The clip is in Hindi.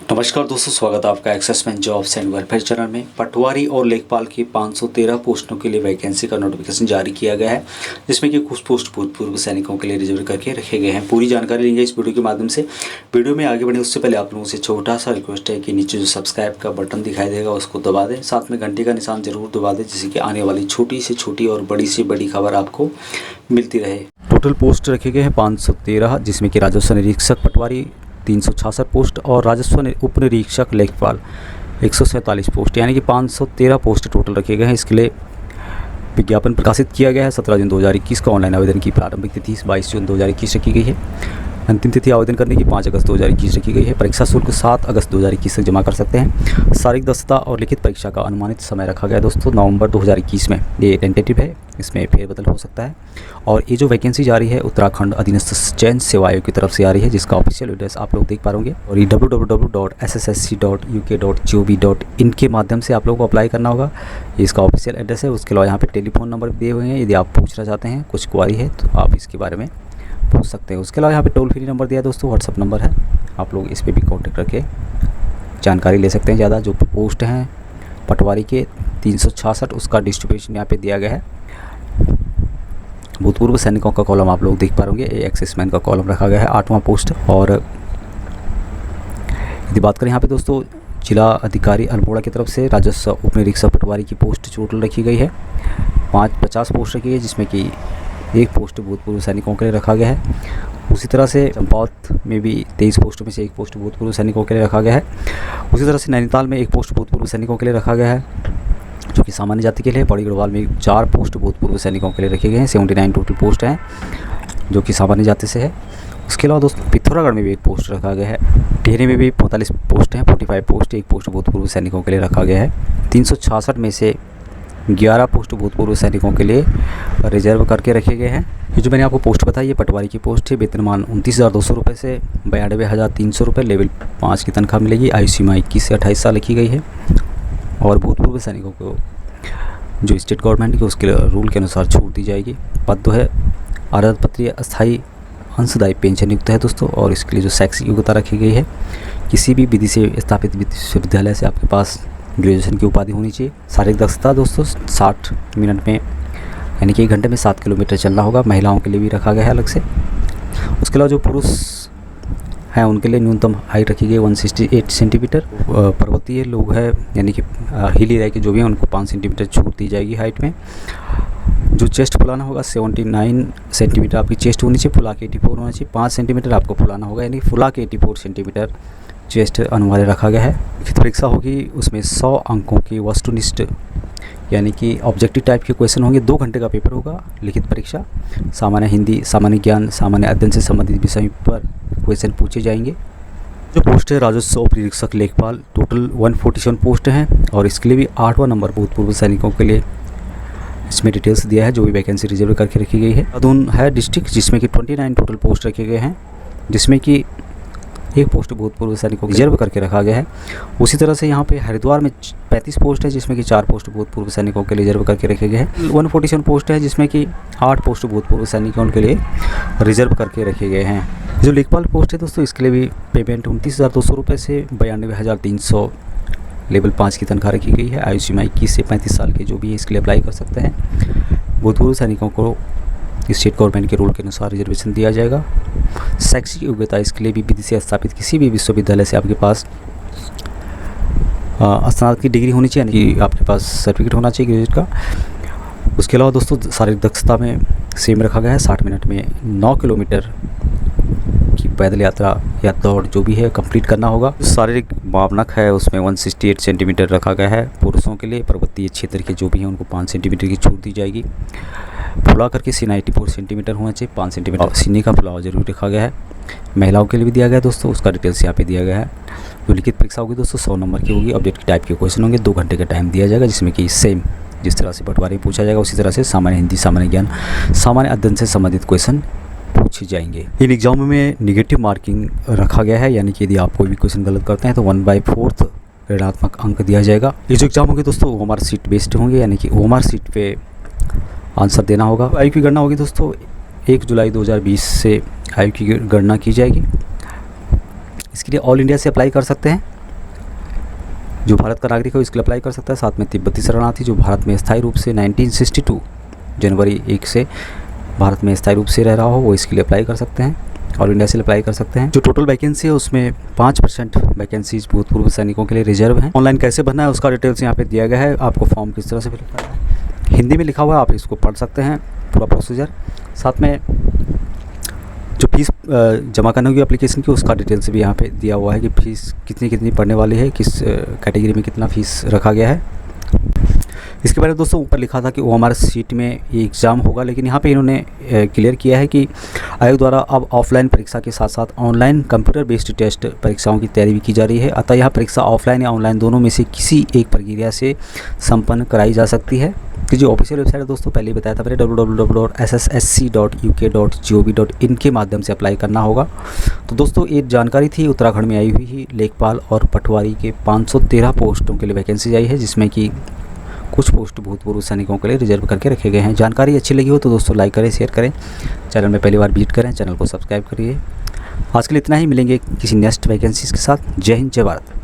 नमस्कार दोस्तों, स्वागत है आपका assessment jobs and welfare channel में। पटवारी और लेखपाल की 513 पोस्टों के लिए वैकेंसी का नोटिफिकेशन जारी किया गया है, जिसमें कि कुछ पोस्ट भूतपूर्व सैनिकों के लिए रिजर्व करके रखे गए हैं। पूरी जानकारी लेंगे इस वीडियो के माध्यम से। वीडियो में आगे बढ़े उससे पहले आप लोगों से छोटा सा रिक्वेस्ट है कि नीचे जो सब्सक्राइब का बटन दिखाई देगा उसको दबा दें, साथ में घंटे का निशान जरूर दबा दें, जिससे कि आने वाली छोटी से छोटी और बड़ी से बड़ी खबर आपको मिलती रहे। टोटल पोस्ट रखे गए हैं 513, जिसमें कि राजस्व निरीक्षक पटवारी 366 पोस्ट और राजस्व उप निरीक्षक लेखपाल 147 पोस्ट, यानी कि 513 पोस्ट टोटल रखे गए हैं। इसके लिए विज्ञापन प्रकाशित किया गया है। 17 जून 2021 को ऑनलाइन आवेदन की प्रारंभिक तिथि 22 जून 2021 रखी गई है। अंतिम तिथि आवेदन करने की 5 अगस्त 2021 रखी गई है। परीक्षा शुल्क 7 अगस्त 2021 तक जमा कर सकते हैं। शारीरिक दक्षता और लिखित परीक्षा का अनुमानित समय रखा गया है दोस्तों नवंबर 2021 में। ये टेंटेटिव है, इसमें फेरबदल हो सकता है। और ये जो वैकेंसी जारी है उत्तराखंड अधीनस्थ चयन सेवा आयोग की तरफ से आ रही है, जिसका ऑफिशियल एड्रेस आप लोग देख पा होंगे। और ये www.ssc.uk.gov.in के माध्यम से आप लोगों को अप्लाई करना होगा। ये इसका ऑफिशियल एड्रेस है। उसके अलावा यहाँ पे टेलीफोन नंबर दिए हुए हैं, यदि आप पूछना चाहते हैं कुछ क्वारी है तो आप इसके बारे में पूछ सकते हैं। उसके अलावा यहाँ पे टोल फ्री नंबर दिया है दोस्तों, व्हाट्सअप नंबर है, आप लोग इस पर भी कॉन्टेक्ट करके जानकारी ले सकते हैं। ज़्यादा जो पोस्ट हैं पटवारी के 366, उसका डिस्ट्रीब्यूशन यहाँ पे दिया गया है। भूतपूर्व सैनिकों का कॉलम आप लोग देख पा होंगे, एक्सेसमैन का कॉलम रखा गया है 8वां पोस्ट। और यदि बात करें यहाँ पे दोस्तों, जिला अधिकारी अल्मोड़ा की तरफ से राजस्व उप निरीक्षक पटवारी की पोस्ट टोटल रखी गई है 50 पोस्ट रखी गई है, जिसमें कि एक पोस्ट भूतपूर्व सैनिकों के लिए रखा गया है। उसी तरह से चंपावत में भी 23 पोस्टों में से एक पोस्ट भूतपूर्व सैनिकों के लिए रखा गया है। उसी तरह से नैनीताल में एक पोस्ट भूतपूर्व सैनिकों के लिए रखा गया है, जो कि सामान्य जाति के लिए। पौड़ी गढ़वाल में 4 पोस्ट भूतपूर्व सैनिकों के लिए रखे गए हैं। 79 टोटल पोस्ट हैं, जो कि सामान्य जाति से है। उसके अलावा दोस्तों पिथौरागढ़ में भी एक पोस्ट रखा गया है। टिहरी में भी 45 पोस्ट हैं, 45 पोस्ट, एक पोस्ट भूतपूर्व सैनिकों के लिए रखा गया है। 366 में से 11 पोस्ट भूतपूर्व सैनिकों के लिए रिजर्व करके रखे गए हैं। ये जो मैंने आपको पोस्ट बताई है पटवारी की पोस्ट है। वेतनमान 29,200 रुपये से 92,300 रुपये, लेवल 5 की तनख्वाह मिलेगी। आयु सीमा 21 से 28 साल लिखी गई है। और भूतपूर्व सैनिकों को जो स्टेट गवर्नमेंट के उसके रूल के अनुसार छूट दी जाएगी। पद तो है आरक्षण अस्थायी अंशदायी पेंशन युक्त है दोस्तों। और इसके लिए जो शैक्षिक योग्यता रखी गई है, किसी भी विधि से स्थापित विश्वविद्यालय से आपके पास ग्रेजुएशन की उपाधि होनी चाहिए। शारीरिक दक्षता दोस्तों 60 मिनट में, यानी कि 1 घंटे में 7 किलोमीटर चलना होगा। महिलाओं के लिए भी रखा गया है अलग से। उसके अलावा जो पुरुष हैं उनके लिए न्यूनतम हाइट रखी गई 168 सेंटीमीटर। पर्वतीय लोग हैं, यानी कि हिली इलाके जो भी हैं, उनको 5 सेंटीमीटर छूट दी जाएगी हाइट में। जो चेस्ट फुलाना होगा 79 सेंटीमीटर आपकी चेस्ट होनी चाहिए। फुला के 84 होना चाहिए। 5 सेंटीमीटर आपको फुलाना होगा, यानी फुला के 84 सेंटीमीटर चेस्ट अनिवार्य रखा गया है। लिखित परीक्षा होगी, उसमें 100 अंकों की वस्तुनिष्ठ यानी कि ऑब्जेक्टिव टाइप के क्वेश्चन होंगे। 2 घंटे का पेपर होगा लिखित परीक्षा। सामान्य हिंदी, सामान्य ज्ञान, सामान्य अध्ययन से संबंधित विषय पर क्वेश्चन पूछे जाएंगे। जो पोस्ट है राजस्व उप निरीक्षक लेखपाल, टोटल 147 पोस्ट हैं। और इसके लिए भी 8वां नंबर भूतपूर्व सैनिकों के लिए इसमें डिटेल्स दिया है, जो भी वैकेंसी रिजर्व करके रखी गई है। अदून है डिस्ट्रिक्ट, जिसमें कि 29 टोटल पोस्ट रखे गए हैं, जिसमें कि एक पोस्ट भूतपूर्व सैनिकों को रिजर्व करके रखा गया है। उसी तरह से यहाँ पे हरिद्वार में 35 पोस्ट है, जिसमें कि 4 पोस्ट भूतपूर्व सैनिकों के लिए रिजर्व करके रखे गए हैं। 147 पोस्ट है, जिसमें कि 8 पोस्ट भूतपूर्व सैनिकों के लिए रिजर्व करके रखे गए हैं। जो लेखपाल पोस्ट है दोस्तों, इसके लिए भी पेमेंट 29,200 रुपये से 92,300, लेवल 5 की तनख्वाह रखी गई है। आयु सीमा 21 से 35 साल के जो भी है इसके लिए अप्लाई कर सकते हैं। भूतपूर्व सैनिकों को स्टेट गवर्नमेंट के रूल के अनुसार रिजर्वेशन दिया जाएगा। शैक्षिक योग्यता इसके लिए भी विधि से स्थापित किसी भी विश्वविद्यालय से आपके पास स्नातक की डिग्री होनी चाहिए, यानी कि आपके पास सर्टिफिकेट होना चाहिए ग्रेजुएट का। उसके अलावा दोस्तों शारीरिक दक्षता में सेम रखा गया है। 60 मिनट में 9 किलोमीटर की पैदल यात्रा या दौड़ जो भी है कंप्लीट करना होगा। शारीरिक मानक है उसमें 168 सेंटीमीटर रखा गया है पुरुषों के लिए। पर्वतीय क्षेत्र के जो भी हैं उनको 5 सेंटीमीटर की छूट दी जाएगी। फुला करके सीना 84 सेंटीमीटर होना चाहिए। 5 सेंटीमीटर सीने का फुलाव जरूर रखा गया है। महिलाओं के लिए भी दिया गया है दोस्तों, उसका डिटेल्स यहाँ पे दिया गया है। जो लिखित परीक्षा होगी दोस्तों 100 नंबर की होगी। ऑब्जेक्टिव टाइप के क्वेश्चन होंगे। 2 घंटे का टाइम दिया जाएगा, जिसमें कि सेम जिस तरह से पटवारी पूछा जाएगा उसी तरह से सामान्य हिंदी, सामान्य ज्ञान, सामान्य अध्ययन से संबंधित क्वेश्चन पूछे जाएंगे। इन एग्जाम में निगेटिव मार्किंग रखा गया है, यानी कि यदि आप कोई भी क्वेश्चन गलत करते हैं तो 1/4 ऋणात्मक अंक दिया जाएगा। ये जो एग्जाम होंगे दोस्तों ओएमआर सीट बेस्ड होंगे, यानी कि ओएमआर सीट पे आंसर देना होगा। आयु की गणना होगी दोस्तों 1 जुलाई 2020 से आयु की गणना की जाएगी। इसके लिए ऑल इंडिया से अप्लाई कर सकते हैं। जो भारत का नागरिक है इसके लिए अप्लाई कर सकता है। साथ में तिब्बती शरणार्थी जो भारत में स्थायी रूप से 1962 जनवरी 1 से भारत में स्थायी रूप से रह रहा हो वो इसके लिए अप्लाई कर सकते हैं और इंडिया से अप्लाई कर सकते हैं। जो टोटल वैकेंसी है उसमें 5% वैकेंसीज भूतपूर्व सैनिकों के लिए रिजर्व हैं। ऑनलाइन कैसे भरना है उसका डिटेल्स यहाँ पे दिया गया है। आपको फॉर्म किस तरह से फिल करना है हिंदी में लिखा हुआ है, आप इसको पढ़ सकते हैं पूरा प्रोसीजर। साथ में जो फीस जमा करने होगी एप्लीकेशन की उसका डिटेल्स भी यहाँ पे दिया हुआ है कि फ़ीस कितनी पड़ने वाली है, किस कैटेगरी में कितना फ़ीस रखा गया है। इसके बारे में दोस्तों ऊपर लिखा था कि OMR सीट में ये एग्ज़ाम होगा, लेकिन यहाँ पे इन्होंने क्लियर किया है कि आयोग द्वारा अब ऑफलाइन परीक्षा के साथ साथ ऑनलाइन कंप्यूटर बेस्ड टेस्ट परीक्षाओं की तैयारी भी की जा रही है। अतः यह परीक्षा ऑफलाइन या ऑनलाइन दोनों में से किसी एक प्रक्रिया से संपन्न कराई जा सकती है। कि जो ऑफिशियल वेबसाइट है दोस्तों पहले ही बताया था मैंने www.ssc.uk.in के माध्यम से अप्लाई करना होगा। तो दोस्तों एक जानकारी थी उत्तराखंड में आई हुई ही लेखपाल और पटवारी के 513 पोस्टों के लिए वैकेंसी आई है, जिसमें कि कुछ पोस्ट भूतपूर्व सैनिकों के लिए रिजर्व करके रखे गए हैं। जानकारी अच्छी लगी हो तो दोस्तों लाइक करें, शेयर करें, चैनल में पहली बार विजिट करें, चैनल को सब्सक्राइब करिए। आज के लिए इतना ही, मिलेंगे किसी नेक्स्ट वैकेंसीज़ के साथ। जय हिंद, जय भारत।